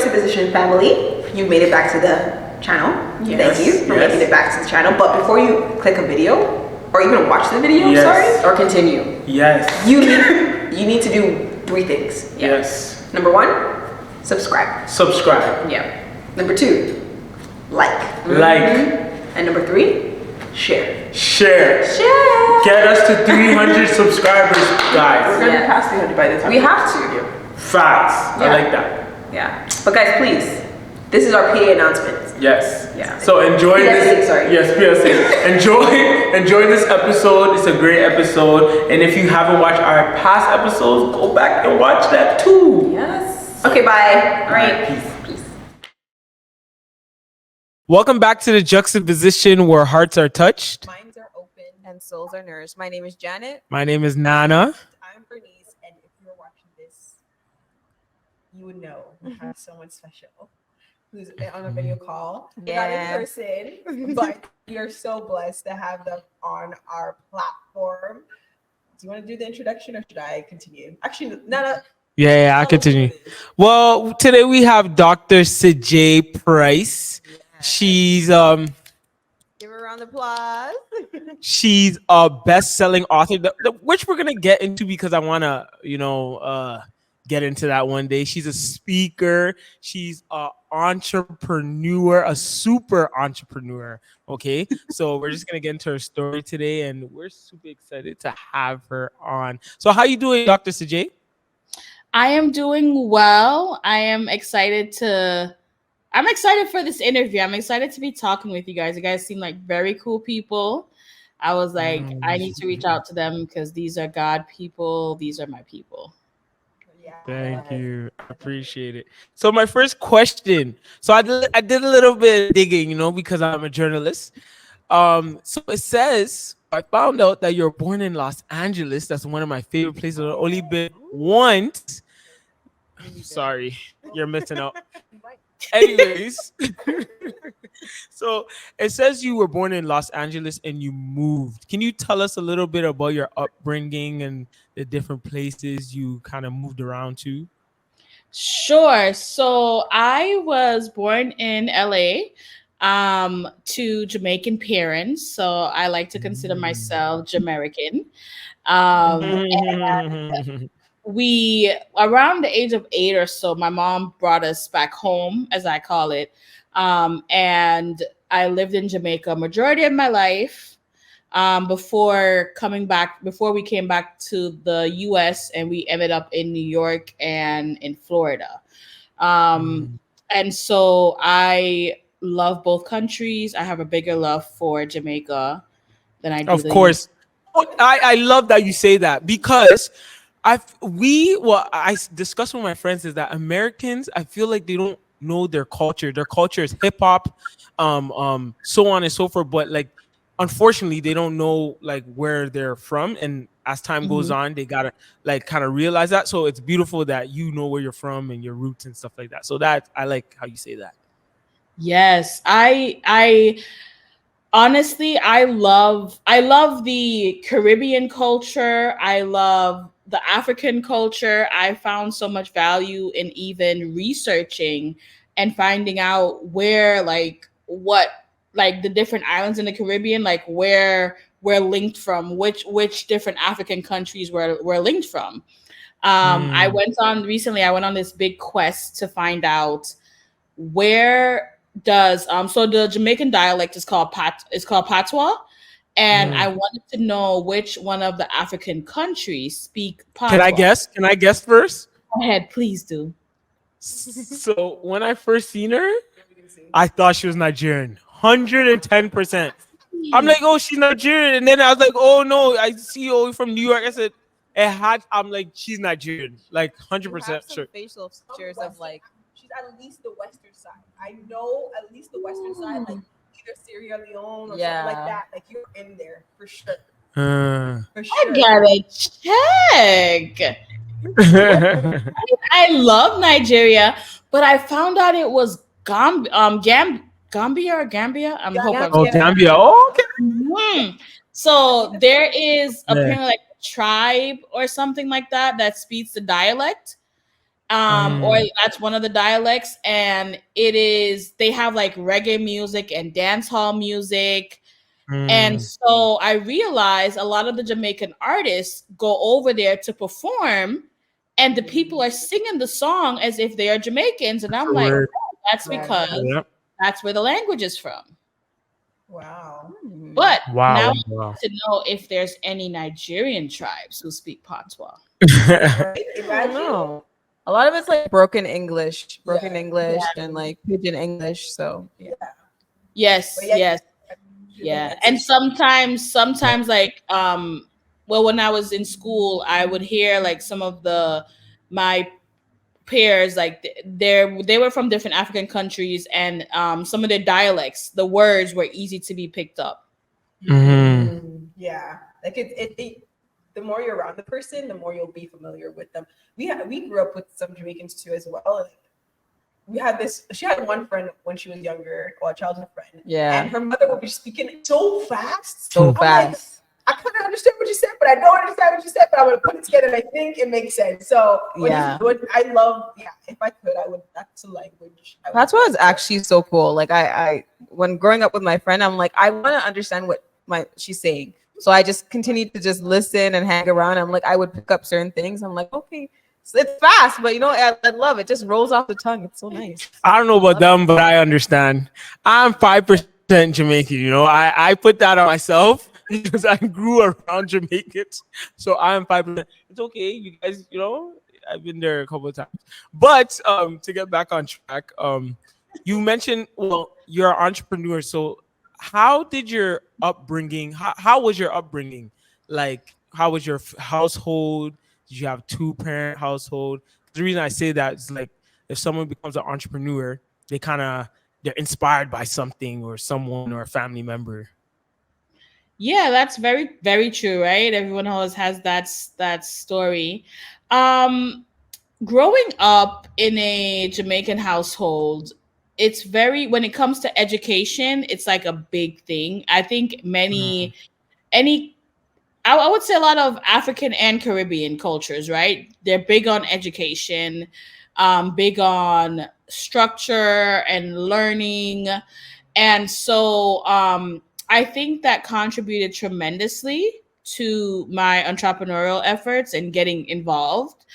Juxtaposition family. You made it back to the channel. Yes. Thank you for making it back to the channel. But before you click a video, or even watch the video, or continue. Yes. You need to do 3 things. Yeah. Yes. Number 1, subscribe. Subscribe. Yeah. Number 2, like. And number 3, share. Share. Get us to 300 subscribers, guys. We're gonna pass 300 by the time. We have to. Facts. I like that. Yeah. But guys, please, this is our PA announcement. Yes. Yeah. So enjoy this. Sorry. Yes, PSA. enjoy this episode. It's a great episode. And if you haven't watched our past episodes, go back and watch that too. Yes. Okay, bye. All right. Peace. Welcome back to the Juxtaposition, where hearts are touched. Minds are open and souls are nourished. My name is Janet. My name is Nana. I'm Bernice, and if you're watching this, you would know we have someone special who's on a video call. Not in person, but we are so blessed to have them on our platform. Do you want to do the introduction, or should I continue? Actually, Nana. Yeah, I'll continue. Well, today we have Dr. Sidjae Price. She's give her a round of applause. She's a best-selling author, which we're gonna get into because I wanna, get into that one day. She's a speaker. She's an entrepreneur, a super entrepreneur. Okay, so we're just gonna get into her story today, and we're super excited to have her on. So, how you doing, Dr. Sidjae? I am doing well. I'm excited for this interview. I'm excited to be talking with you guys. You guys seem like very cool people. I was like, I need to reach out to them because these are God people. These are my people. Thank you. I appreciate it. So my first question. So I did a little bit of digging, because I'm a journalist. So it says, I found out that you're born in Los Angeles. That's one of my favorite places. I've only been once. Sorry, you're missing out. Anyways, so it says you were born in Los Angeles and you moved. Can you tell us a little bit about your upbringing and the different places you kind of moved around to? Sure. So I was born in LA to Jamaican parents. So I like to consider myself Jamaican. And we, around the age of 8 or so, my mom brought us back home, as I call it. And I lived in Jamaica majority of my life before we came back to the US, and we ended up in New York and in Florida. And so I love both countries. I have a bigger love for Jamaica than I do. Of course. I love that you say that, because I discussed with my friends is that Americans, I feel like they don't know their culture. Their culture is hip hop, so on and so forth. But like, unfortunately, they don't know like where they're from. And as time goes on, they gotta like kind of realize that. So it's beautiful that you know where you're from and your roots and stuff like that. So that I like how you say that. Yes, I honestly, I love the Caribbean culture. I love the African culture. I found so much value in even researching and finding out where the different islands in the Caribbean, like where we're linked from, which different African countries we're linked from. I went on this big quest to find out where does so the Jamaican dialect is called Patois. And I wanted to know which one of the African countries speak Patois. Can I guess first? Go ahead, please do. So when I first seen her, I thought she was Nigerian. 110%. I'm like, oh, she's Nigerian. And then I was like, oh no, I see you from New York. I said, I'm like, she's Nigerian. Like 100% sure. Facial features of like, she's at least the western side. I know at least the western side, like either Sierra Leone or something like that. Like you're in there for sure. For sure. I gotta check. I love Nigeria, but I found out it was Gambia or Gambia. I'm hoping. Gambia. Oh, okay. So there is apparently like a tribe or something like that speaks the dialect. or that's one of the dialects, and they have like reggae music and dance hall music. And so I realized a lot of the Jamaican artists go over there to perform, and the people are singing the song as if they are Jamaicans. And I'm like, oh, that's because that's where the language is from. Wow. But now I need to know if there's any Nigerian tribes who speak Patois. No. A lot of it's like broken English, and like pidgin English. So yes. And sometimes like well, when I was in school, I would hear like some of my peers, like they were from different African countries, and some of their dialects, the words were easy to be picked up. Yeah, like it the more you're around the person, the more you'll be familiar with them. We grew up with some Jamaicans too as well. She had one friend when she was younger, or a childhood friend. Yeah. And her mother would be speaking so fast. Like, I kind of understand what you said, but I don't understand what you said, but I'm going to put it together and I think it makes sense. So I love, if I could, I would, that's a language. That's what is actually so cool. Like I when growing up with my friend, I'm like, I want to understand what she's saying. So I just continued to just listen and hang around. I'm like, I would pick up certain things. I'm like, okay. It's fast, but I love it. Just rolls off the tongue. It's so nice. I don't know about them, but I understand. I'm 5% Jamaican. I put that on myself because I grew around Jamaicans. So I'm 5%. It's okay, you guys. I've been there a couple of times. But to get back on track, you mentioned you're an entrepreneur. So how did your upbringing? How was your upbringing? Like, how was your household? Did you have 2-parent household? The reason I say that is like if someone becomes an entrepreneur, they're inspired by something or someone or a family member. Yeah, that's very, very true, right? Everyone always has that story. Growing up in a Jamaican household, it's when it comes to education, it's like a big thing. I think I would say a lot of African and Caribbean cultures, right? They're big on education, big on structure and learning. And so I think that contributed tremendously to my entrepreneurial efforts and getting involved.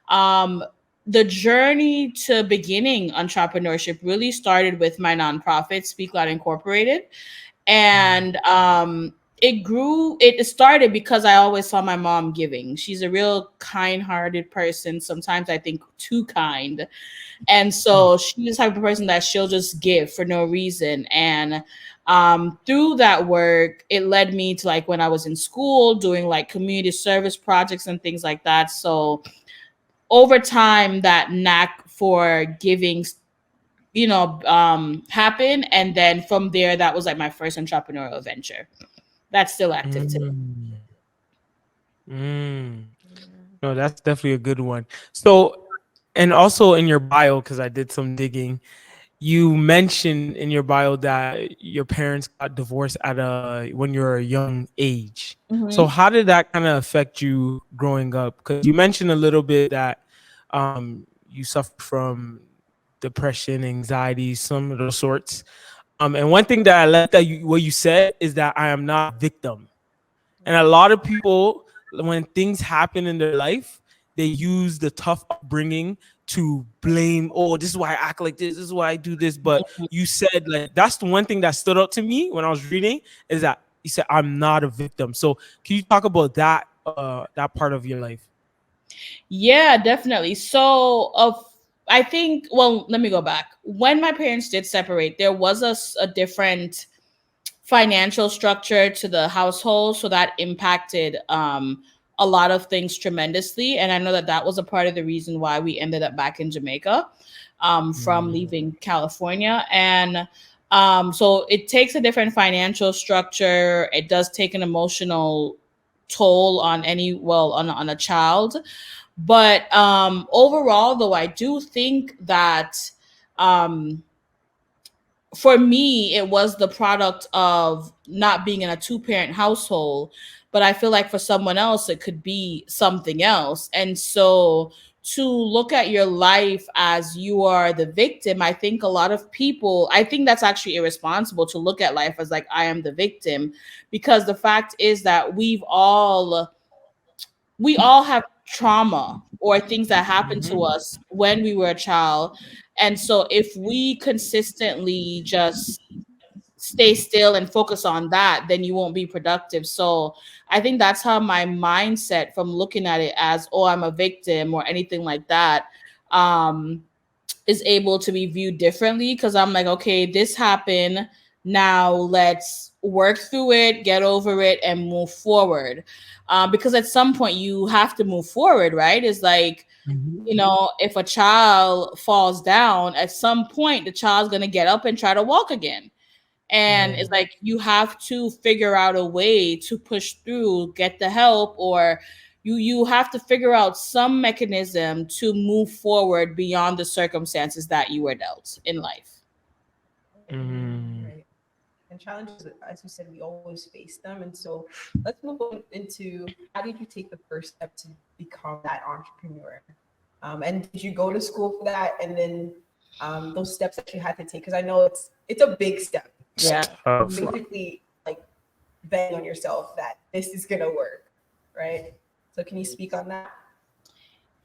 The journey to beginning entrepreneurship really started with my nonprofit, Speak Loud Incorporated. And it started because I always saw my mom giving. She's a real kind-hearted person. Sometimes I think too kind. And so she's the type of person that she'll just give for no reason. And through that work, it led me to like when I was in school doing like community service projects and things like that. So over time, that knack for giving happened. And then from there, that was like my first entrepreneurial venture. That's still active today. No, that's definitely a good one. So, and also in your bio, because I did some digging, you mentioned in your bio that your parents got divorced when you were a young age. So how did that kind of affect you growing up? Because you mentioned a little bit that you suffered from depression, anxiety, some of those sorts. And one thing that I like what you said is that I am not a victim. And a lot of people, when things happen in their life, they use the tough upbringing to blame, this is why I act like this is why I do this. But you said, like, that's the one thing that stood out to me when I was reading, is that you said, I'm not a victim. So can you talk about that part of your life? Yeah, definitely. So I think, let me go back. When my parents did separate, there was a different financial structure to the household. So that impacted a lot of things tremendously. And I know that was a part of the reason why we ended up back in Jamaica from leaving California. And so it takes a different financial structure. It does take an emotional toll on on a child. But overall, though, I do think that for me, it was the product of not being in a 2-parent household. But I feel like for someone else, it could be something else. And so to look at your life as you are the victim. I think a lot of people, I think that's actually irresponsible to look at life as like, I am the victim, because the fact is that we all have trauma or things that happened to us when we were a child. And so if we consistently just stay still and focus on that, then you won't be productive. So I think that's how my mindset from looking at it as, oh, I'm a victim or anything like that, is able to be viewed differently. Because I'm like, okay, this happened. Now let's work through it, get over it, and move forward. Because at some point you have to move forward, right? It's like, you know, if a child falls down, at some point the child's going to get up and try to walk again. And it's like, you have to figure out a way to push through, get the help, or you have to figure out some mechanism to move forward beyond the circumstances that you were dealt in life. Right. And challenges, as you said, we always face them. And so let's move on into, how did you take the first step to become that entrepreneur? And did you go to school for that? And then those steps that you had to take, because I know it's a big step. Yeah. Basically, like, betting on yourself that this is gonna work, right? So can you speak on that?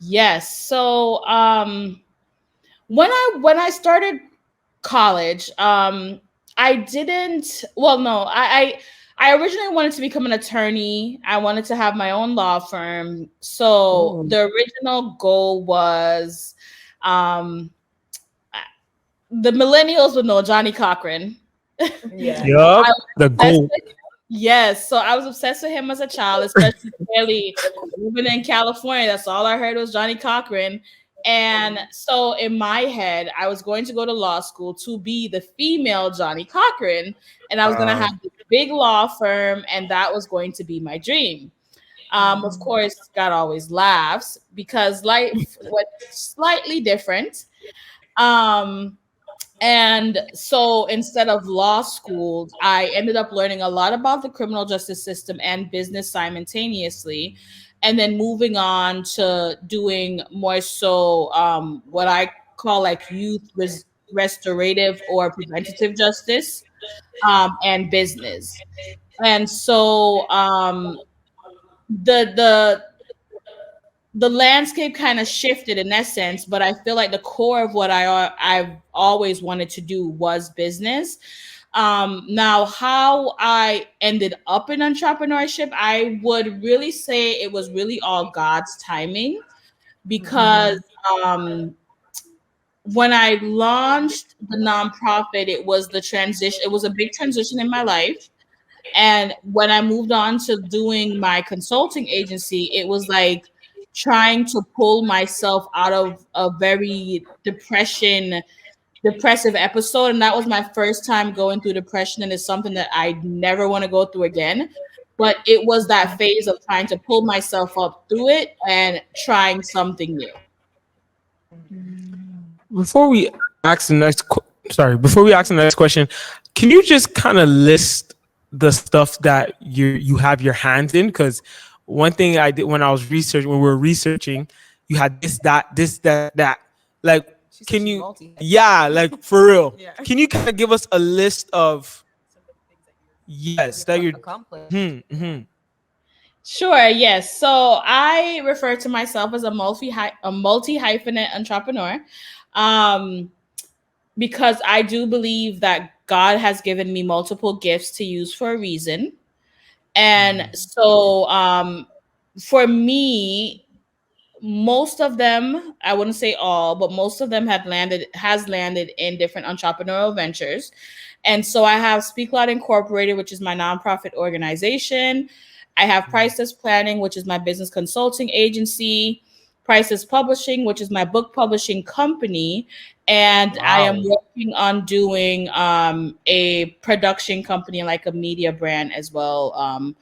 Yes. So when I started college, I didn't, well, no, I originally wanted to become an attorney. I wanted to have my own law firm. So the original goal was, the millennials would know Johnny Cochran. Yeah. Yup. The goal. Yes. So I was obsessed with him as a child, especially really living in California. That's all I heard was Johnny Cochran. And so in my head, I was going to go to law school to be the female Johnny Cochran. And I was going to have this big law firm, and that was going to be my dream. Of course, God always laughs because life was slightly different. And so instead of law school, I ended up learning a lot about the criminal justice system and business simultaneously, and then moving on to doing more so what I call like youth restorative or preventative justice, and business. And so the landscape kind of shifted in essence, but I feel like the core of what I've always wanted to do was business. Now, how I ended up in entrepreneurship, I would really say it was really all God's timing, because when I launched the nonprofit, it was the transition. It was a big transition in my life. And when I moved on to doing my consulting agency, it was like trying to pull myself out of a very depressive episode. And that was my first time going through depression. And it's something that I never want to go through again. But it was that phase of trying to pull myself up through it and trying something new. Before we ask the next question, can you just kind of list the stuff that you have your hands in? Because one thing I did when we were researching, you had this, that. Like, can you? Yeah, like for real. Yeah. Can you kind of give us a list of that you're accomplished? Sure. Yes. So I refer to myself as a multi-hyphenate entrepreneur, because I do believe that God has given me multiple gifts to use for a reason. And so for me, most of them, I wouldn't say all, but most of them has landed in different entrepreneurial ventures. And so I have Speak Loud Incorporated, which is my nonprofit organization. I have Priceless Planning, which is my business consulting agency. Priceless Publishing, which is my book publishing company. And I am working on doing a production company, like a media brand as well,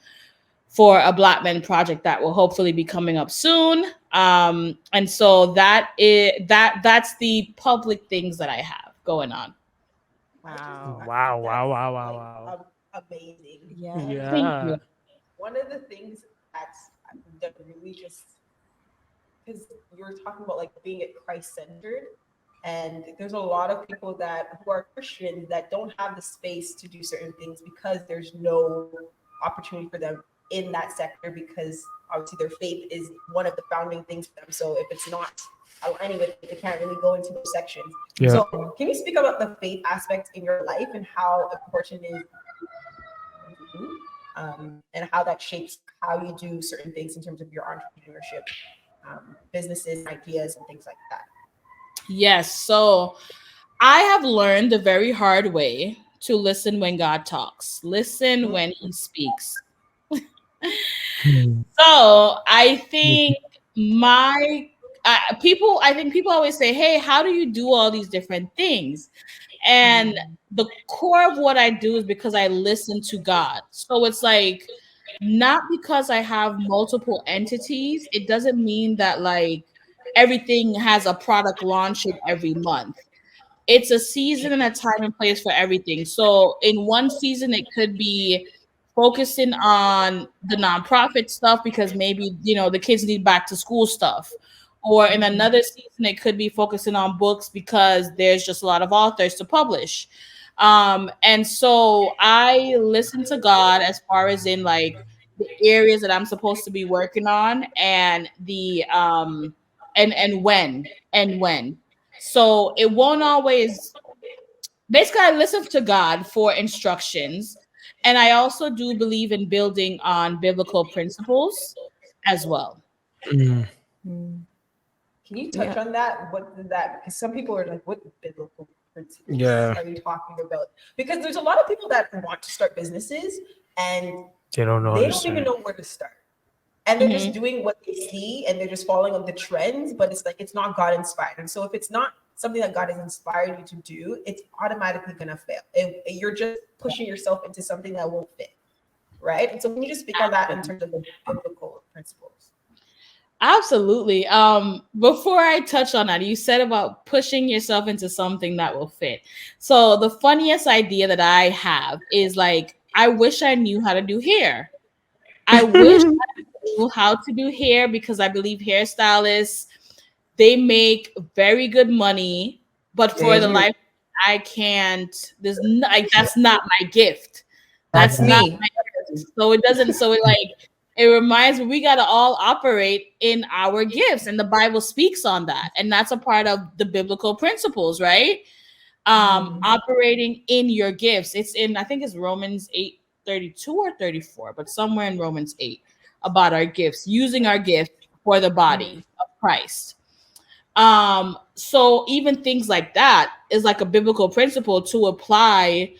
for a Black Men project that will hopefully be coming up soon. And so that's the public things that I have going on. Wow. Amazing. Thank you. One of the things that really just because you're talking about like being it Christ-centered, and there's a lot of people who are Christians that don't have the space to do certain things because there's no opportunity for them in that sector, because obviously their faith is one of the founding things for them. So if it's not aligning with it, they can't really go into those sections. Yeah. So can you speak about the faith aspect in your life and how important it is, and how that shapes how you do certain things in terms of your entrepreneurship, businesses, ideas, and things like that? Yes. So I have learned the very hard way to listen when God talks, listen when he speaks. So I think I think people always say, hey, how do you do all these different things? And the core of what I do is because I listen to God. So it's like, not because I have multiple entities, it doesn't mean that like everything has a product launching every month. It's a season and a time and place for everything. So in one season, it could be focusing on the nonprofit stuff because maybe, you know, the kids need back to school stuff. Or in another season, it could be focusing on books because there's just a lot of authors to publish. And so I listen to God as far as in like the areas that I'm supposed to be working on, and the and when. So it won't always, basically I listen to God for instructions. And I also do believe in building on biblical principles as well. Mm. Can you touch on that? What did that? Because some people are like, "What biblical principles are you talking about?" Because there's a lot of people that want to start businesses and They don't know. They don't even know where to start, and they're just doing what they see, and they're just following on the trends. But it's like it's not God inspired, and so if it's not something that God has inspired you to do, it's automatically gonna fail. You're just pushing yourself into something that won't fit, right? And so, can you just speak on that in terms of the biblical principles? Absolutely. Before I touch on that, you said about pushing yourself into something that will fit. So the funniest idea that I have is like, I wish I knew how to do hair. I wish I knew how to do hair because I believe hairstylists, they make very good money, but for the life I can't, that's not my gift. That's not my gift. So it doesn't, so it like, it reminds me we got to all operate in our gifts, and the Bible speaks on that, and that's a part of the biblical principles, right? Operating in your gifts. It's in, I think it's Romans 8:32 or 34, but somewhere in Romans 8 about our gifts, using our gift for the body of Christ. So even things like that is like a biblical principle to apply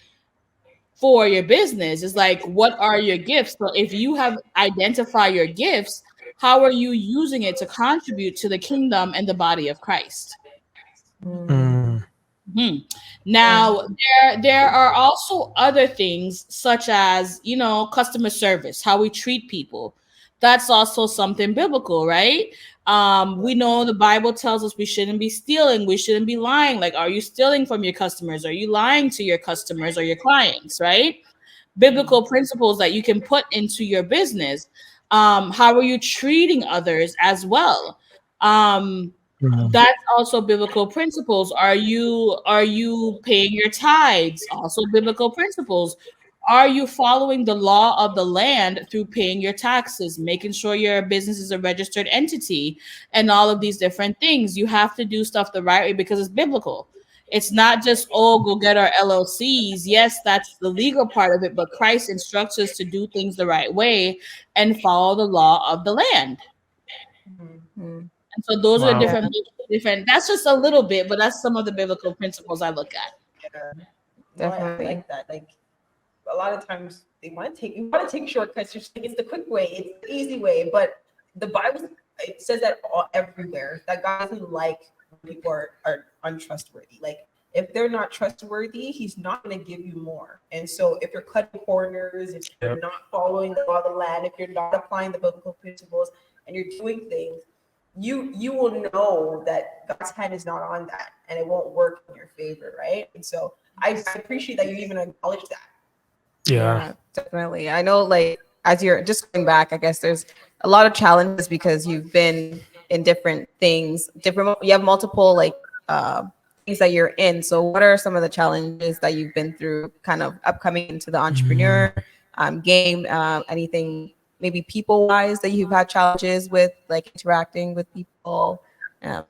for your business. Is like, what are your gifts? So if you have identified your gifts, how are you using it to contribute to the kingdom and the body of Christ? Now, there are also other things such as, you know, customer service, how we treat people. That's also something biblical, right? We know the Bible tells us we shouldn't be stealing, we shouldn't be lying. Like, are you stealing from your customers? Are you lying to your customers or your clients, right? Biblical principles that you can put into your business. How are you treating others as well? That's also biblical principles. Are you paying your tithes? Also biblical principles. Are you following the law of the land through paying your taxes, making sure your business is a registered entity, and all of these different things? You have to do stuff the right way because it's biblical. It's not just, oh, go get our LLCs. Yes, that's the legal part of it, but Christ instructs us to do things the right way and follow the law of the land. And so those are different. That's just a little bit, but that's some of the biblical principles I look at. Definitely. I like that. Like, a lot of times you want to take shortcuts. You're just like, it's the quick way, it's the easy way. But the Bible, it says that everywhere, that God doesn't like when people are untrustworthy. Like, if they're not trustworthy, he's not going to give you more. And so if you're cutting corners, if you're not following the law of the land, if you're not applying the biblical principles, and you're doing things, you will know that God's hand is not on that, and it won't work in your favor, right? And so I appreciate that you even acknowledge that. Yeah, definitely. I know, like, as you're just going back, I guess there's a lot of challenges because you've been in different things, you have multiple like things that you're in. So what are some of the challenges that you've been through kind of upcoming into the entrepreneur game? Anything maybe people wise that you've had challenges with, like interacting with people? Yeah,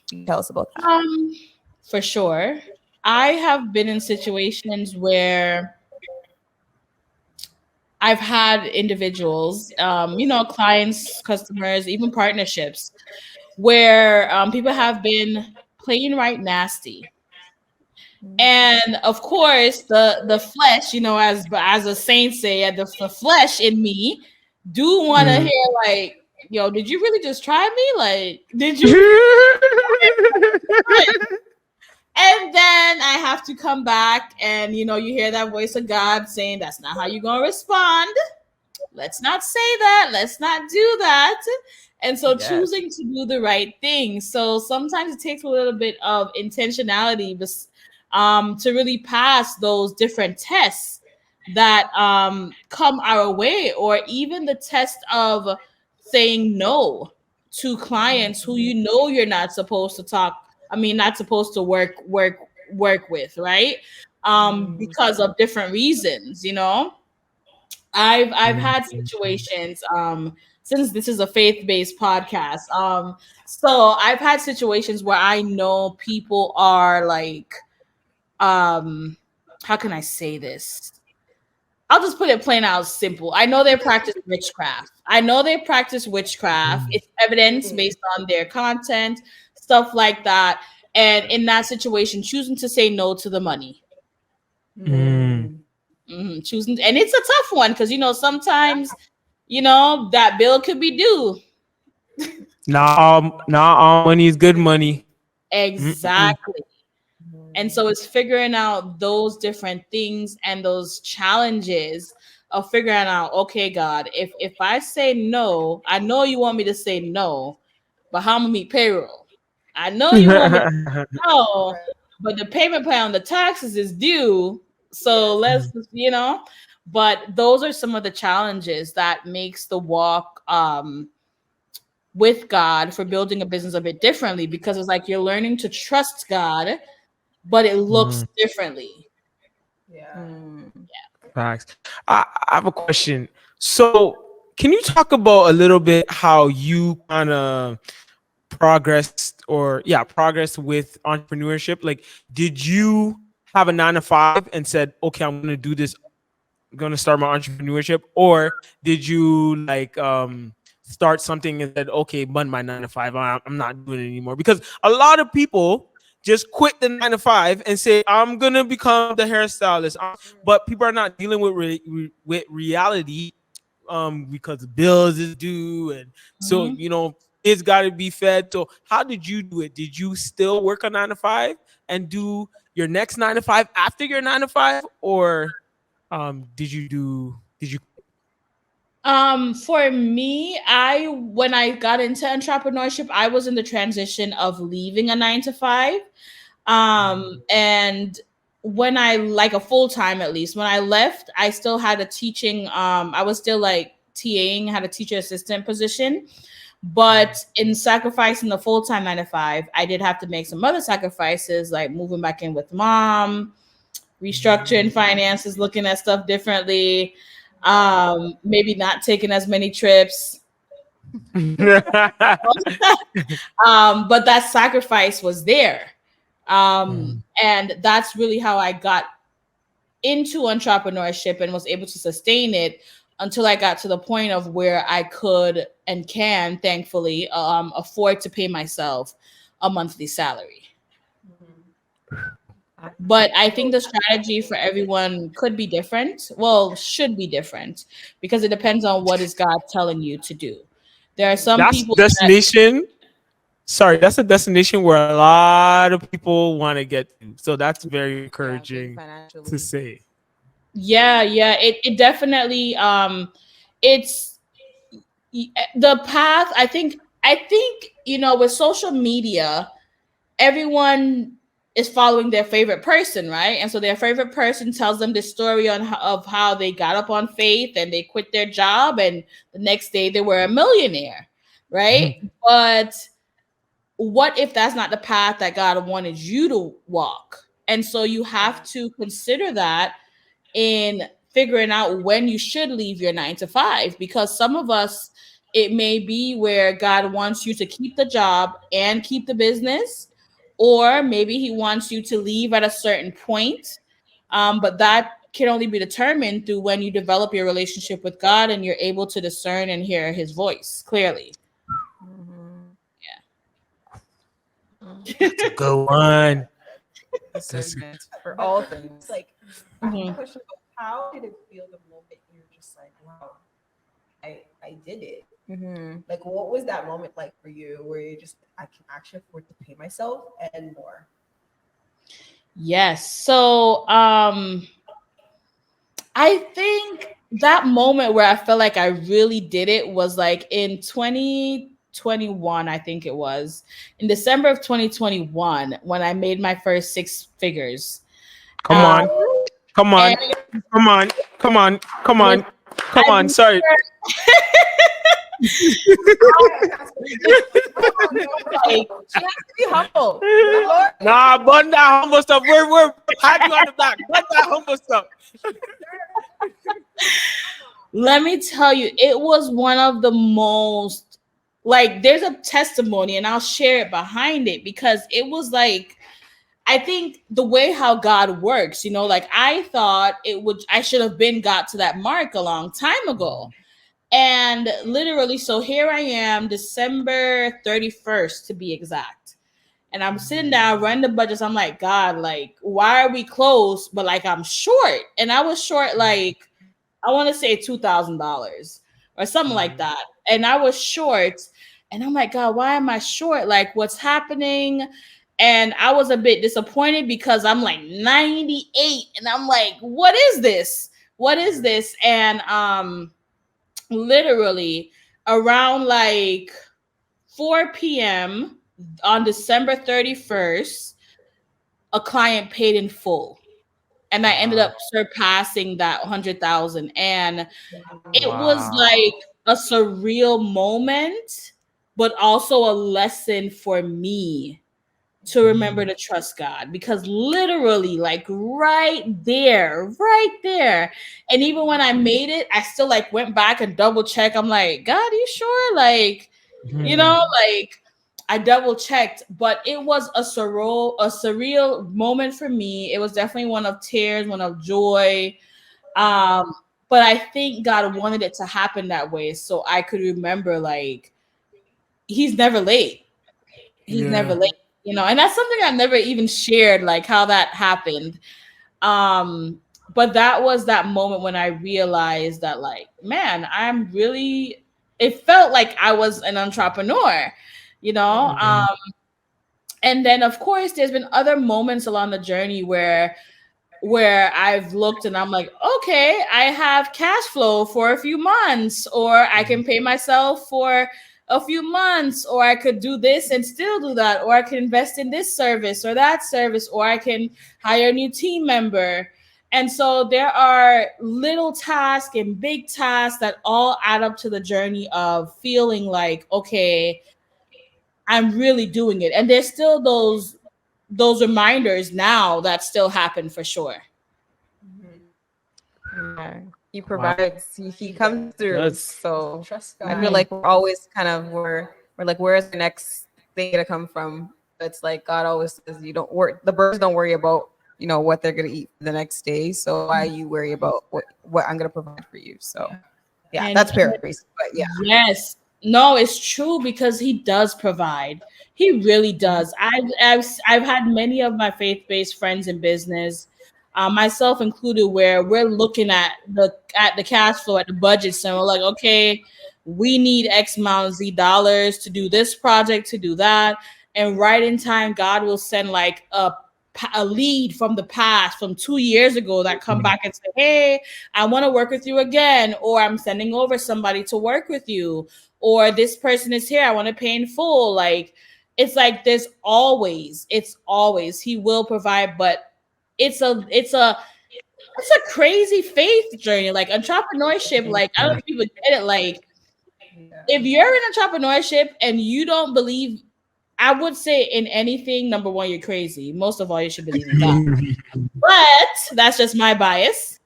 can you tell us about that? For sure. I have been in situations where I've had individuals, clients, customers, even partnerships, where people have been plain right nasty. And of course, the flesh, as a saint say, the flesh in me do want to hear like, yo, did you really just try me? Like, did you? And then I have to come back and, you hear that voice of God saying, that's not how you're going to respond. Let's not say that. Let's not do that. And so choosing to do the right thing. So sometimes it takes a little bit of intentionality to really pass those different tests that come our way, or even the test of saying no to clients who you're not supposed to work with, right? Because of different reasons, I've had situations, since this is a faith-based podcast, so I've had situations where I know people are like, how can I say this? I'll just put it plain out simple. I know they practice witchcraft. It's evidence based on their content, stuff like that. And in that situation, choosing to say no to the money. Choosing, and it's a tough one because sometimes that bill could be due. Not all money is good money. Exactly. And so it's figuring out those different things and those challenges of figuring out, okay, God, if I say no, I know you want me to say no, but how am I gonna meet payroll? I know you want me to say no, but the payment plan on the taxes is due. So let's, but those are some of the challenges that makes the walk with God for building a business a bit differently, because it's like you're learning to trust God, but it looks differently. Facts. I have a question. So can you talk about a little bit how you kind of progressed with entrepreneurship? Like, did you have a 9-to-5 and said, okay, I'm going to do this, I'm going to start my entrepreneurship? Or did you like start something and said, okay, but my 9-to-5, I'm not doing it anymore? Because a lot of people just quit the 9-to-5 and say, I'm going to become the hairstylist. But people are not dealing with reality because bills is due. And so, it's got to be fed. So how did you do it? Did you still work a 9-to-5 and do your next 9-to-5 after your 9-to-5? Or did you for me, when I got into entrepreneurship, I was in the transition of leaving a 9-to-5. And when I, like a full-time, at least when I left, I still had a teaching, I was still like TAing, had a teacher assistant position, but in sacrificing the full-time 9-to-5, I did have to make some other sacrifices, like moving back in with mom, restructuring finances, looking at stuff differently, maybe not taking as many trips. But that sacrifice was there. And that's really how I got into entrepreneurship and was able to sustain it until I got to the point of where I could and can, thankfully, afford to pay myself a monthly salary. But I think the strategy for everyone could be different. Well, should be different, because it depends on what is God telling you to do. There are some people destination. That's a destination where a lot of people want to get to. So that's very encouraging to say. Yeah. It definitely it's the path. I think with social media, everyone is following their favorite person, right? And so their favorite person tells them this story of how they got up on faith and they quit their job and the next day they were a millionaire. right? But what if that's not the path that God wanted you to walk? And so you have to consider that in figuring out when you should leave your 9 to 5, because some of us, it may be where God wants you to keep the job and keep the business, or maybe he wants you to leave at a certain point. But that can only be determined through when you develop your relationship with God and you're able to discern and hear his voice clearly. That's a good one. Discernment for all things. Like, I have a question about how did it feel the moment you're just like, wow, I did it? Like, what was that moment like for you where you just, I can actually afford to pay myself and more? Yes. So I think that moment where I felt like I really did it was like in 2021, I think it was in December of 2021 when I made my first 6 figures. Come on. Sorry. She has to be humble. Nah, bun that humble stuff. We're pat you on the back. Bun that humble stuff. Let me tell you, it was one of the most, like, there's a testimony and I'll share it behind it, because it was like, I think the way how God works, like I thought I should have got to that mark a long time ago. And literally, so here I am, December 31st to be exact. And I'm sitting down, running the budgets. I'm like, God, like, why are we close? But like, I'm short. And I was short, like, I want to say $2,000 or something like that. And I was short. And I'm like, God, why am I short? Like, what's happening? And I was a bit disappointed because I'm like 98. And I'm like, what is this? What is this? And literally around like 4 p.m. on December 31st, a client paid in full. And I ended up surpassing that 100,000. And it was like a surreal moment, but also a lesson for me to remember to trust God, because literally, like right there. And even when I made it, I still like went back and double check. I'm like, God, are you sure? Like, like I double checked, but it was a surreal moment for me. It was definitely one of tears, one of joy. But I think God wanted it to happen that way so I could remember, like, he's never late. He's never late, and that's something I never even shared, like how that happened. But that was that moment when I realized that, like, man, it felt like I was an entrepreneur, and then of course there's been other moments along the journey where I've looked and I'm like, okay, I have cash flow for a few months, or I can pay myself for a few months, or I could do this and still do that, or I can invest in this service or that service, or I can hire a new team member. And so there are little tasks and big tasks that all add up to the journey of feeling like, okay, I'm really doing it. And there's still those reminders now that still happen for sure. Yeah, he provides. He comes through. So Trust God. I feel like we're always kind of we're like, where's the next thing gonna come from? It's like God always says, you don't worry. The birds don't worry about what they're gonna eat the next day. So why you worry about what I'm gonna provide for you? So yeah, And that's paraphrasing, but yeah. Yes. No, it's true, because he does provide. He really does. I've had many of my faith-based friends in business, myself included, where we're looking at the cash flow, at the budgets, and we're like, okay, we need X amount of Z dollars to do this project, to do that, and right in time, God will send like a lead from the past, from 2 years ago, that come back and say, hey, I want to work with you again, or I'm sending over somebody to work with you, or this person is here, I want to pay in full. Like, it's like it's always he will provide, but it's a crazy faith journey. Like entrepreneurship, like I don't know if people get it, like if you're in entrepreneurship and you don't believe, I would say in anything, number one, you're crazy. Most of all, you should believe in God. But that's just my bias.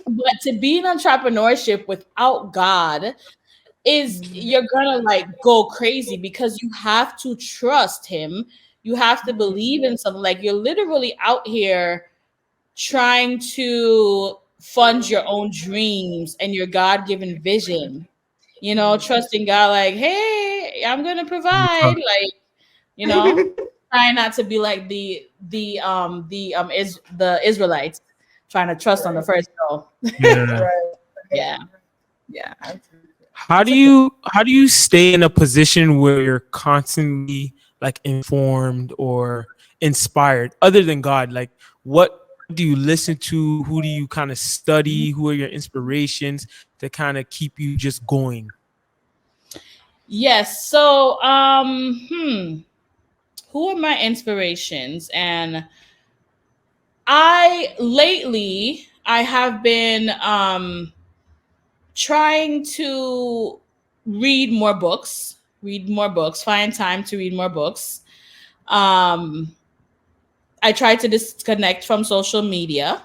But to be in entrepreneurship without God is you're gonna like go crazy because you have to trust him. You have to believe in something. Like you're literally out here trying to fund your own dreams and your God-given vision. You know, trusting God, like, hey, I'm gonna provide, like, you know, trying not to be like the Israelites trying to trust on the first go. Yeah. Yeah. How do you stay in a position where you're constantly like informed or inspired other than God? Like what do you listen to? Who do you kind of study? Who are your inspirations to kind of keep you just going? Yes. So who are my inspirations? And I have been trying to read more books, find time to read more books. I try to disconnect from social media.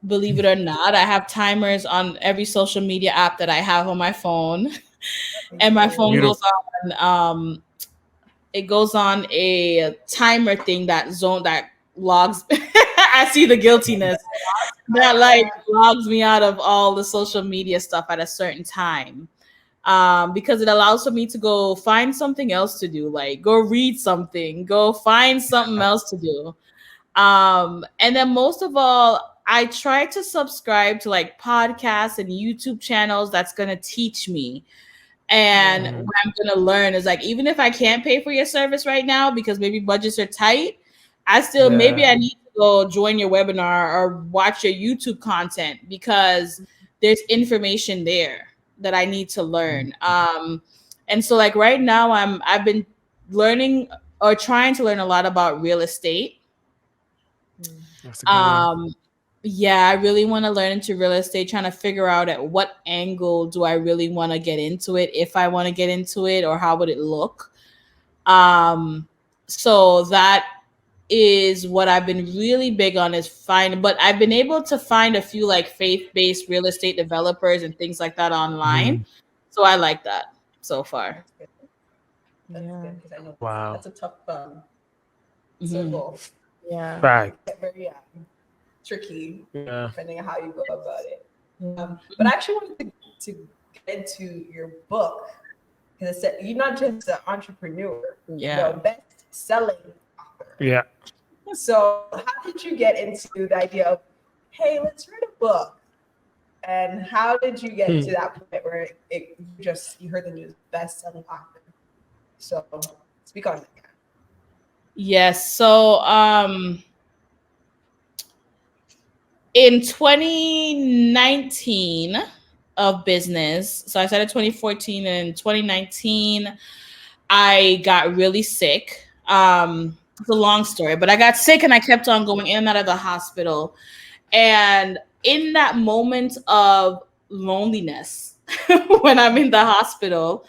Believe it or not, I have timers on every social media app that I have on my phone. And my phone goes on it goes on a timer thing that logs I see the guiltiness that like logs me out of all the social media stuff at a certain time. Because it allows for me to go find something else to do, like go read something, go find something else to do. And then most of all, I try to subscribe to like podcasts and YouTube channels that's going to teach me. And what I'm going to learn is like, even if I can't pay for your service right now, because maybe budgets are tight, maybe I need to go join your webinar or watch your YouTube content because there's information there that I need to learn. And so like right now I've been learning or trying to learn a lot about real estate. Yeah, I really want to learn into real estate, trying to figure out at what angle do I really want to get into it, if I want to get into it, or how would it look. So that is what I've been really big on is but I've been able to find a few like faith-based real estate developers and things like that online. So I like that so far. That's good because I know Wow. that's a tough circle. Yeah. Right. Very tricky, Yeah. depending on how you go about it. But I actually wanted to get into your book because it said you're not just an entrepreneur, you're a best-selling author. Yeah. So how did you get into the idea of, hey, let's write a book? And how did you get to that point where you heard the news, best-selling author? So speak on that. Yes. So in 2019 of business, so I started 2014, and in 2019 I got really sick. It's a long story, but I got sick and I kept on going in and out of the hospital. And in that moment of loneliness, when I'm in the hospital,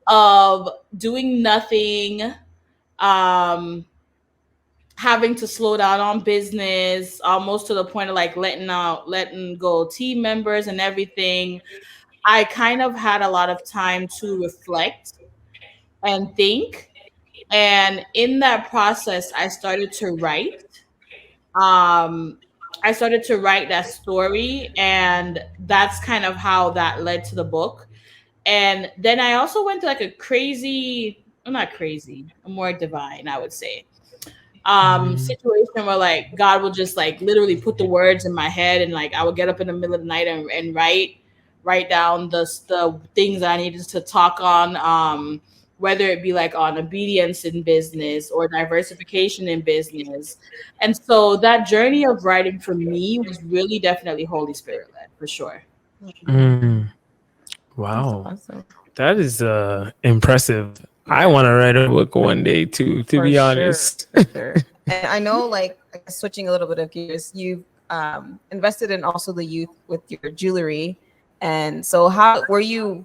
of doing nothing, having to slow down on business, almost to the point of like letting go team members and everything, I kind of had a lot of time to reflect and think. And in that process, I started to write. I started to write that story, and that's kind of how that led to the book. And then I also went to like a more divine, I would say, situation where like God will just like literally put the words in my head, and like I would get up in the middle of the night and write down the things I needed to talk on, whether it be like on obedience in business or diversification in business. And so that journey of writing for me was really definitely Holy Spirit led, for sure. Wow. Awesome. That is impressive. I want to write a book one day too, to be honest. Sure. And I know, like, switching a little bit of gears, you've invested in also the youth with your jewelry. And so how were you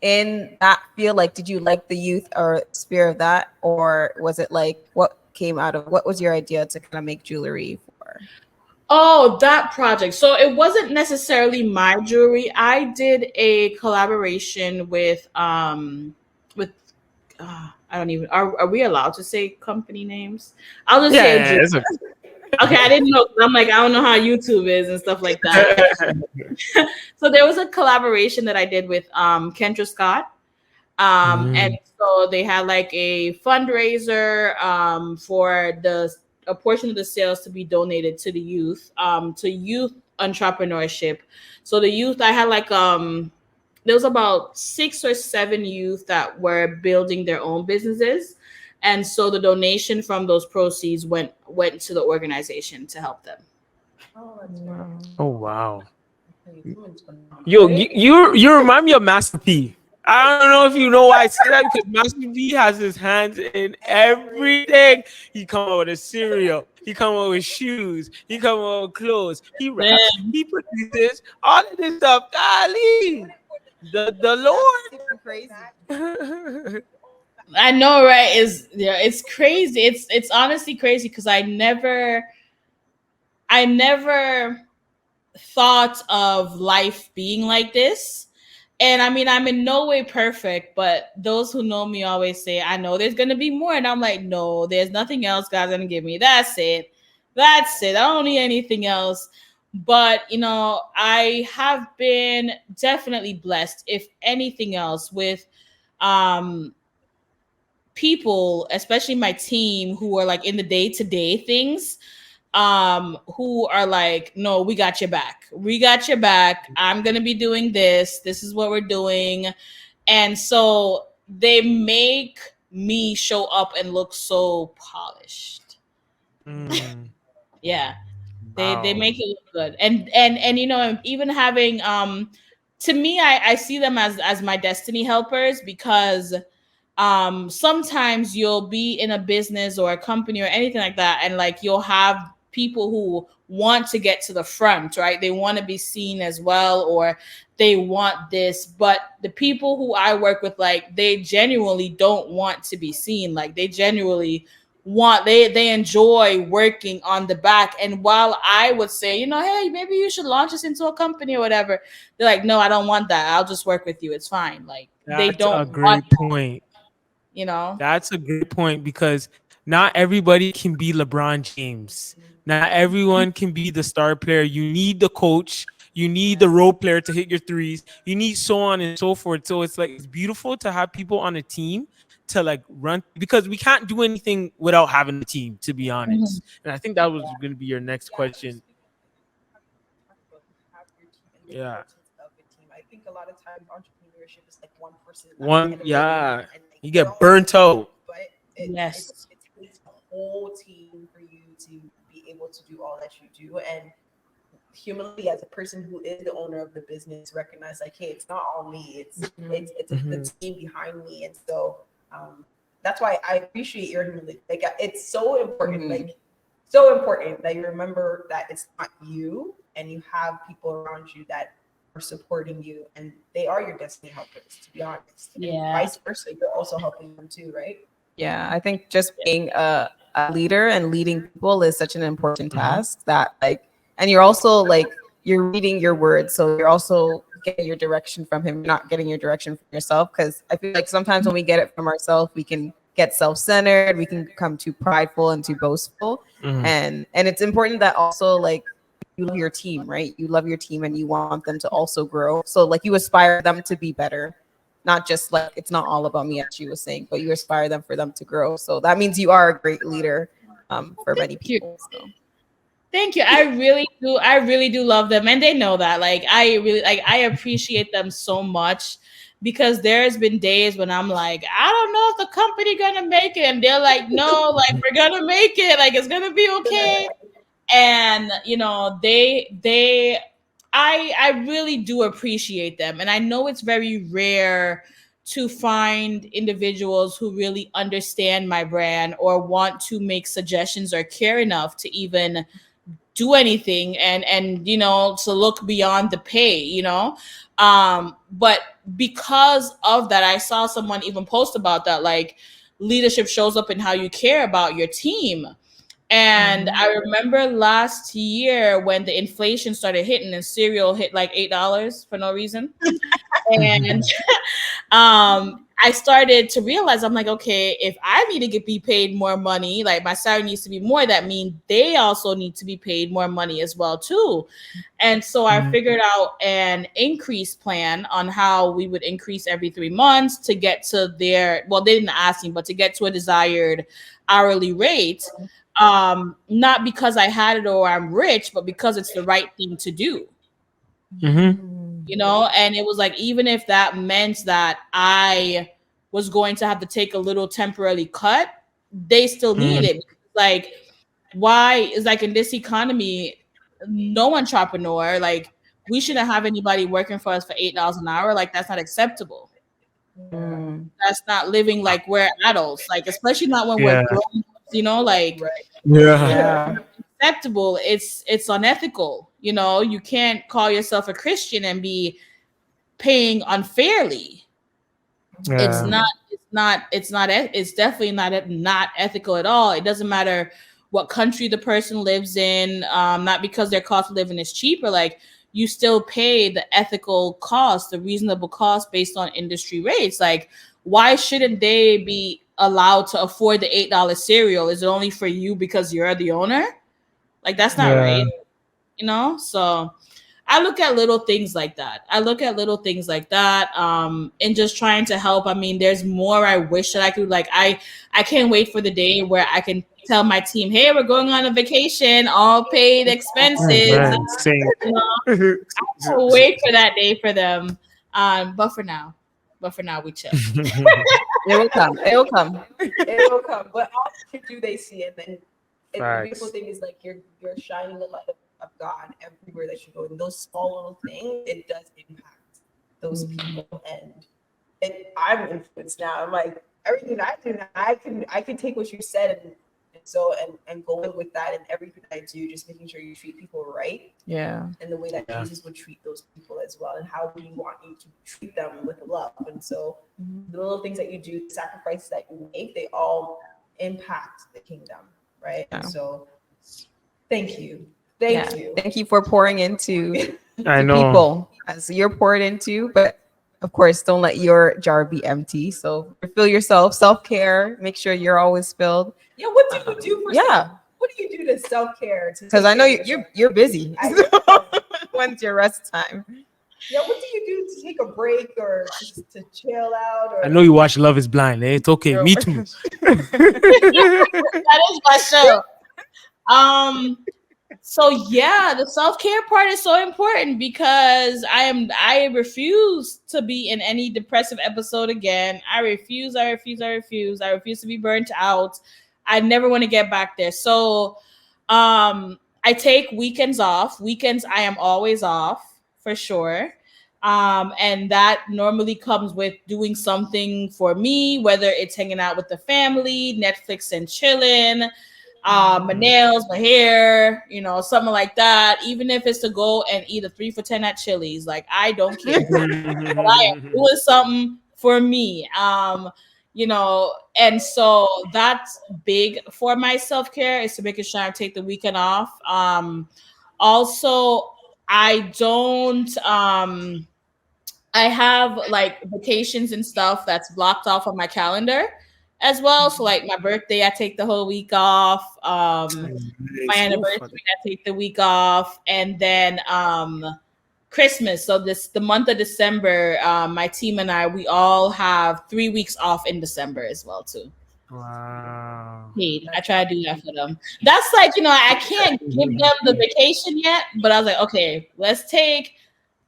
in that field? Like, did you like the youth or sphere of that? Or was it like, what was your idea to kind of make jewelry for? Oh, that project. So it wasn't necessarily my jewelry. I did a collaboration with I don't even are we allowed to say company names? I'll just say a jewelry. It's okay. Okay, I didn't know. I'm like, I don't know how YouTube is and stuff like that. So there was a collaboration that I did with Kendra Scott. And so they had like a fundraiser for a portion of the sales to be donated to the youth, to youth entrepreneurship. So the youth, I had like there was about 6 or 7 youth that were building their own businesses. And so the donation from those proceeds went to the organization to help them. Oh wow. Yo, you remind me of Master P. I don't know if you know why I say that, because Master P has his hands in everything. He come out with a cereal, he come out with shoes, he come out with clothes, he raps, he produces all of this stuff. Golly, the Lord. Crazy. I know, right? It's crazy. It's honestly crazy because I never thought of life being like this. And I mean, I'm in no way perfect, but those who know me always say, I know there's gonna be more. And I'm like, no, there's nothing else God's gonna give me. That's it. I don't need anything else. But I have been definitely blessed, if anything else, with people, especially my team, who are like in the day-to-day things, who are like, no, we got your back. I'm gonna be doing this is what we're doing. And so they make me show up and look so polished. Yeah. They make it look good. And even having to me, I see them as my destiny helpers, because sometimes you'll be in a business or a company or anything like that, and like you'll have people who want to get to the front, right? They want to be seen as well, or they want this. But the people who I work with, like, they genuinely don't want to be seen. Like, they genuinely they enjoy working on the back. And while I would say, hey, maybe you should launch this into a company or whatever, they're like, no, I don't want that. I'll just work with you. It's fine. Like, they don't a great point. That's a great point, because not everybody can be LeBron James. Not everyone can be the star player. You need the coach. You need the role player to hit your threes. You need so on and so forth. So it's like, it's beautiful to have people on a team to like run, because we can't do anything without having a team, to be honest. And I think that was going to be your next question. Yeah. I think a lot of times entrepreneurship is like one person. You get burnt out. But it takes a whole team for you to be able to do all that you do. And humility, as a person who is the owner of the business, recognize like, hey, it's not all me. It's the team behind me. And so that's why I appreciate your humility. Like, it's so important. Like, so important that you remember that it's not you, and you have people around you that are supporting you, and they are your destiny helpers, to be honest. Yeah. And vice versa, you're also helping them too, right? Yeah, I think just being a leader and leading people is such an important task, that like, and you're also like, you're reading your words, so you're also getting your direction from him. You're not getting your direction from yourself, because I feel like sometimes when we get it from ourselves, we can get self-centered, we can become too prideful and too boastful. And it's important that also, like, you love your team, right? You love your team and you want them to also grow. So like, you aspire them to be better, not just like, it's not all about me, as she was saying, but you aspire them for them to grow. So that means you are a great leader for many people. So. Thank you. I really do love them, and they know that. Like, I appreciate them so much, because there's been days when I'm like, I don't know if the company gonna make it, and they're like, no, like, we're gonna make it, like, it's gonna be okay. And I really do appreciate them, and I know it's very rare to find individuals who really understand my brand or want to make suggestions or care enough to even do anything and you know, to look beyond the pay, you know. But because of that, I saw someone even post about that, like leadership shows up in how you care about your team. And I remember last year when the inflation started hitting and cereal hit like $8 for no reason. And I started to realize, I'm like, okay, if I need to be paid more money, like my salary needs to be more, that means they also need to be paid more money as well too. And so I figured out an increase plan on how we would increase every 3 months to get to their, well, they didn't ask me, but to get to a desired hourly rate. Not because I had it or I'm rich, but because it's the right thing to do. You know, and it was like, even if that meant that I was going to have to take a little temporarily cut, they still need it. Like, why is, like, in this economy, no entrepreneur, like, we shouldn't have anybody working for us for $8 an hour. Like, that's not acceptable. That's not living like we're adults, like, especially not when we're grown, you know, like, acceptable. It's unethical. You know, you can't call yourself a Christian and be paying unfairly. It's definitely not ethical at all. It doesn't matter what country the person lives in, not because their cost of living is cheaper. Like, you still pay the ethical cost, the reasonable cost based on industry rates. Like, why shouldn't they be allowed to afford the $8 cereal? Is it only for you because you're the owner? Like, that's not right. You know, so I look at little things like that. And just trying to help. I mean, there's more I wish that I could, like, I can't wait for the day where I can tell my team, hey, we're going on a vacation, all paid expenses. You know, I can't wait for that day for them. But for now, we chill. It will come. But how do they see it? And the beautiful thing is, like, you're shining the light of God everywhere that you go. And those small little things, it does impact those people. And I'm influenced now. I'm like, everything I do now, I can take what you said and go in with that, and everything I do, just making sure you treat people right. Yeah. And the way that Jesus would treat those people as well, and how we want you to treat them with love. And so the little things that you do, the sacrifices that you make, they all impact the kingdom, right? Yeah. And so thank you. Thank you for pouring into people as you're poured into, but of course, don't let your jar be empty. So fill yourself, self-care, make sure you're always filled. Yeah, what do you do for what do you do to self-care? Because I know you're busy. When's your rest time? Yeah, what do you do to take a break or just to chill out? Or... I know you watch Love is Blind. It's okay. Me too. That is my show. So yeah, the self-care part is so important because I refuse to be in any depressive episode again. I refuse to be burnt out. I never want to get back there. So I take weekends off. Weekends I am always off for sure. And that normally comes with doing something for me, whether it's hanging out with the family, Netflix and chilling, my nails, my hair, you know, something like that. Even if it's to go and eat a 3 for $10 at Chili's, like, I don't care. But I am doing something for me. You know, and so that's big for my self-care, is to making sure I take the weekend off. Also, I have like vacations and stuff that's blocked off on my calendar as well. So like my birthday, I take the whole week off. My anniversary, I take the week off. And then Christmas. So the month of December, my team and we all have 3 weeks off in December as well too. Wow. I try to do that for them. That's like, you know, I can't give them the vacation yet, but I was like, okay, let's take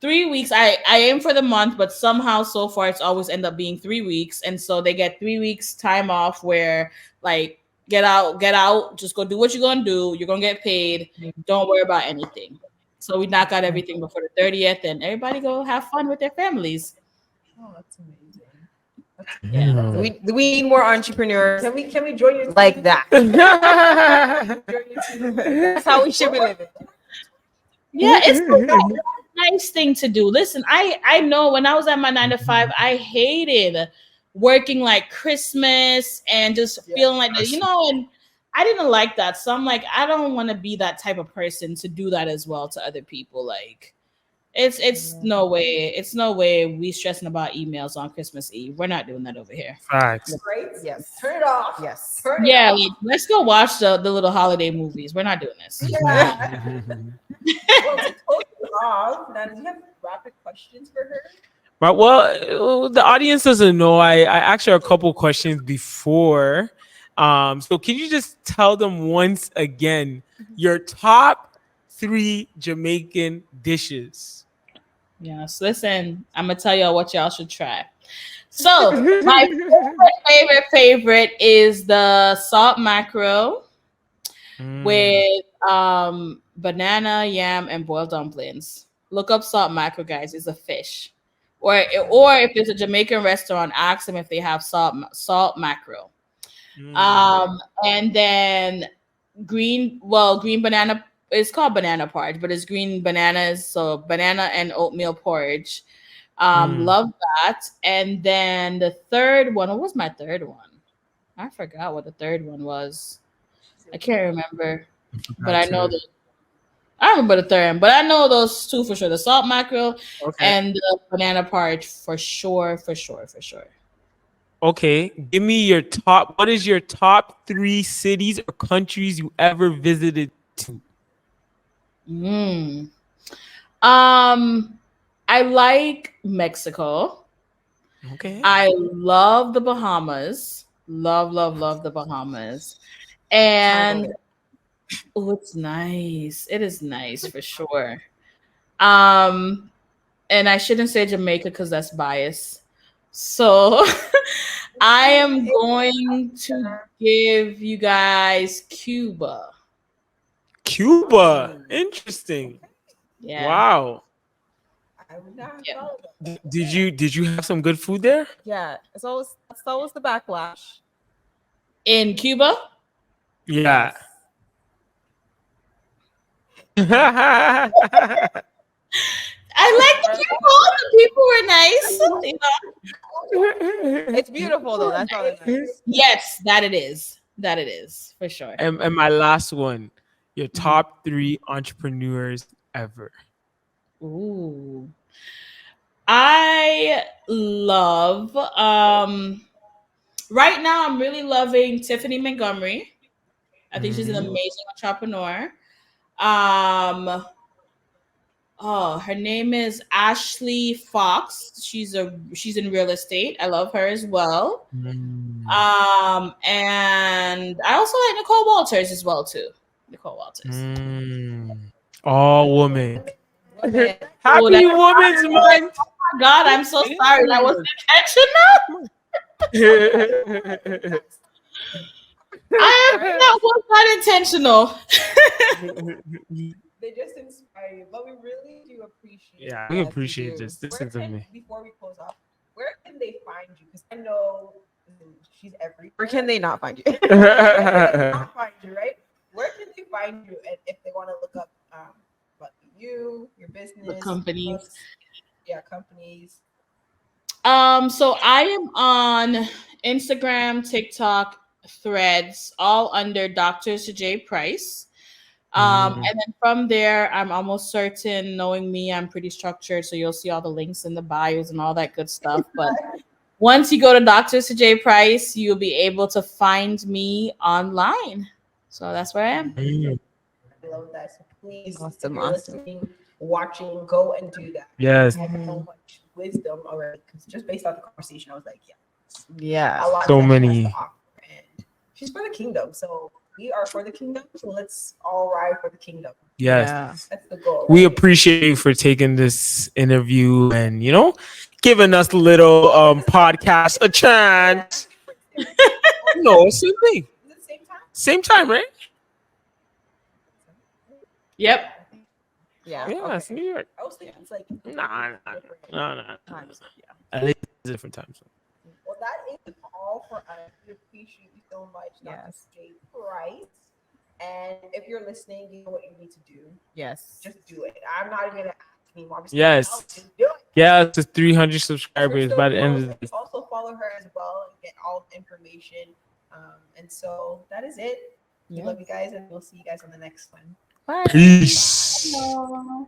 3 weeks. I aim for the month, but somehow so far it's always end up being 3 weeks. And so they get 3 weeks time off where, like, get out, just go do what you're going to do. You're going to get paid. Don't worry about anything. So we knock out everything before the 30th and everybody go have fun with their families. Oh, that's amazing. We need more entrepreneurs. Can we join you like that? That's how we should be living. Yeah, it's a nice thing to do. Listen, I know when I was at my 9 to 5, I hated working like Christmas and just feeling like that, and I didn't like that. So I'm like, I don't want to be that type of person to do that as well to other people. Like, it's no way. It's no way we stressing about emails on Christmas Eve. We're not doing that over here. Facts. Right? Yes. Turn it off. Yes. Turn it Yeah, off. like, let's go watch the little holiday movies. We're not doing this. Yeah. Well, to close it off, now, do you have rapid questions for her? Right. Well, the audience doesn't know. I asked her a couple questions before. So can you just tell them once again your top 3 Jamaican dishes? Yes, listen, I'm gonna tell y'all what y'all should try. So my favorite is the salt mackerel with banana, yam, and boiled dumplings. Look up salt mackerel, guys. It's a fish. Or if there's a Jamaican restaurant, ask them if they have salt mackerel. And then green banana. It's called banana porridge, but it's green bananas. So banana and oatmeal porridge. Love that. And then the third one. What was my third one? I forgot what the third one was. I can't remember, but I know I remember the third, but I know those 2 for sure: the salt mackerel and the banana porridge for sure. Okay, give me your top. What is your top 3 cities or countries you ever visited to? I like Mexico. Okay. I love the Bahamas. Love the Bahamas. And it's nice. It is nice for sure. And I shouldn't say Jamaica because that's bias. So I am going to give you guys Cuba. Cuba. Interesting. Yeah. Wow. I would not have thought of that. Did you have some good food there? Yeah. It's always the backlash. In Cuba? Yeah. I like the people. The people were nice. It's beautiful though. That's all that matters. Yes, that it is. That it is for sure. And my last one, your top 3 entrepreneurs ever. Ooh. I love right now I'm really loving Tiffany Montgomery. I think she's an amazing entrepreneur. Her name is Ashley Fox. She's in real estate. I love her as well. And I also like Nicole Walters as well too. Nicole Walters. All women. Okay. Happy Women's Month. Oh my God, I'm so sorry. That was intentional. That was not intentional. They just inspire you, but we really do appreciate. Yeah, we appreciate this. Before we close off, where can they find you? Because I know she's everywhere. Where can they not find you? Where can they not find you, right? Where can they find you? And if they want to look up about you, your business, The companies. books, companies. So I am on Instagram, TikTok, Threads, all under Dr. Sidjae Price. And then from there, I'm almost certain, knowing me, I'm pretty structured. So you'll see all the links in the bios and all that good stuff. But once you go to Dr. Sidjae Price, you'll be able to find me online. So that's where I am. I love that. So please, if you're listening, watching, go and do that. Yes. I have so much wisdom already because just based on the conversation, I was like, Yeah. a lot So that she has many. to offer. And she's for the kingdom, so we are for the kingdom. So let's all ride for the kingdom. Yes. Yeah. That's the goal. We right? appreciate you for taking this interview and giving us a little podcast a chance. No, same thing. Is it the same time? Same time, right? Yep. Yeah. Yeah, it's New York. I was thinking it's like Nah. Times. Yeah. At least it's a different time zone. Well, that is all for us. We appreciate you so much, Dr. Yes. Sidjae Price. And And if you're listening, you know what you need to do. Yes. Just do it. I'm not even gonna ask anymore. I'm just Yes. gonna tell you, just do it. Yeah, to 300 subscribers by the end of the day. Also follow her as well and get all the information. And so that is it. We love you guys, and we'll see you guys on the next one. Bye. Peace. Bye.